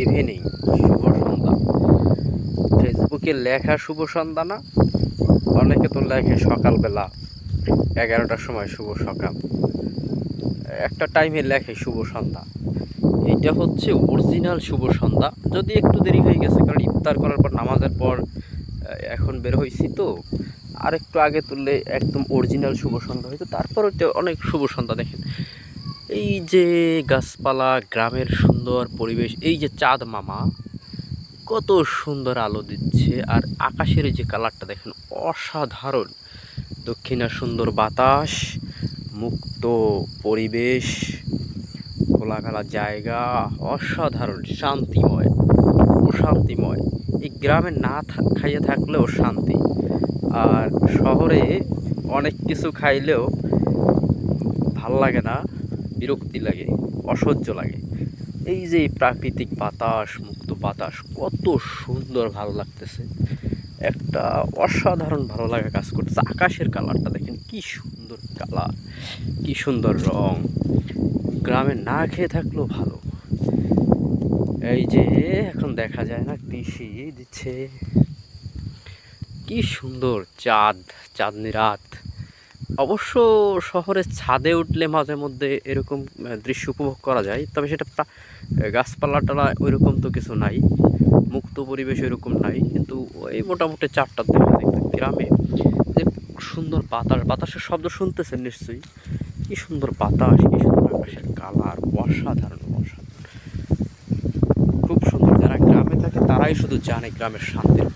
Evening, শুভ সন্ধ্যা। ফেসবুকে লেখা শুভ সন্ধ্যা না, অনেকে তো লেখে সকালবেলা 11টার সময় শুভ সকাল, একটা টাইমে লেখে শুভ সন্ধ্যা। এটা হচ্ছে অরিজিনাল শুভ সন্ধ্যা, যদি একটু দেরি হয়ে গেছে কারণ ইফতার করার পর নামাজের পর এখন বের হয়েছি তো, আর একটু আগে তুললে একদম অরিজিনাল শুভ সন্ধ্যা হইতো। তারপর অনেক শুভ সন্ধ্যা দেখেন, এই যে গাছপালা, গ্রামের সুন্দর পরিবেশ, এই যে চাঁদ মামা কত সুন্দর আলো দিচ্ছে, আর আকাশের এই যে কালারটা দেখেন অসাধারণ। দক্ষিণার সুন্দর বাতাস, মুক্ত পরিবেশ, খোলামেলা জায়গা, অসাধারণ শান্তিময়, প্রশান্তিময়। এই গ্রামে না খাইয়ে থাকলেও শান্তি, আর শহরে অনেক কিছু খাইলেও ভাল লাগে না, বিরক্তি লাগে, অসহ্য লাগে। এই যে প্রাকৃতিক বাতাস, মুক্ত বাতাস, কত সুন্দর ভালো লাগতেছে, একটা অসাধারণ ভালো লাগা কাজ করতেছে। আকাশের কালারটা দেখেন কি সুন্দর কালার, কি সুন্দর রং। গ্রামে না খেয়ে থাকলেও ভালো। এই যে এখন দেখা যায় না, কৃষি দিচ্ছে, কি সুন্দর চাঁদ, চাঁদনি রাত। অবশ্য শহরের ছাদে উঠলে মাঝে মধ্যে এরকম দৃশ্য উপভোগ করা যায়, তবে সেটা গাছপালা টালা ওইরকম তো কিছু নাই, মুক্ত পরিবেশ ওইরকম নাই, কিন্তু ওই মোটামুটি চারটা দেখা যায়। গ্রামে যে সুন্দর বাতাস, বাতাসের শব্দ শুনতেছেন নিশ্চয়ই, কি সুন্দর বাতাস, কি সুন্দর আকাশের কালার, অসাধারণ অসাধারণ, খুব সুন্দর। যারা গ্রামে থাকে তারাই শুধু জানে গ্রামের শান্তির।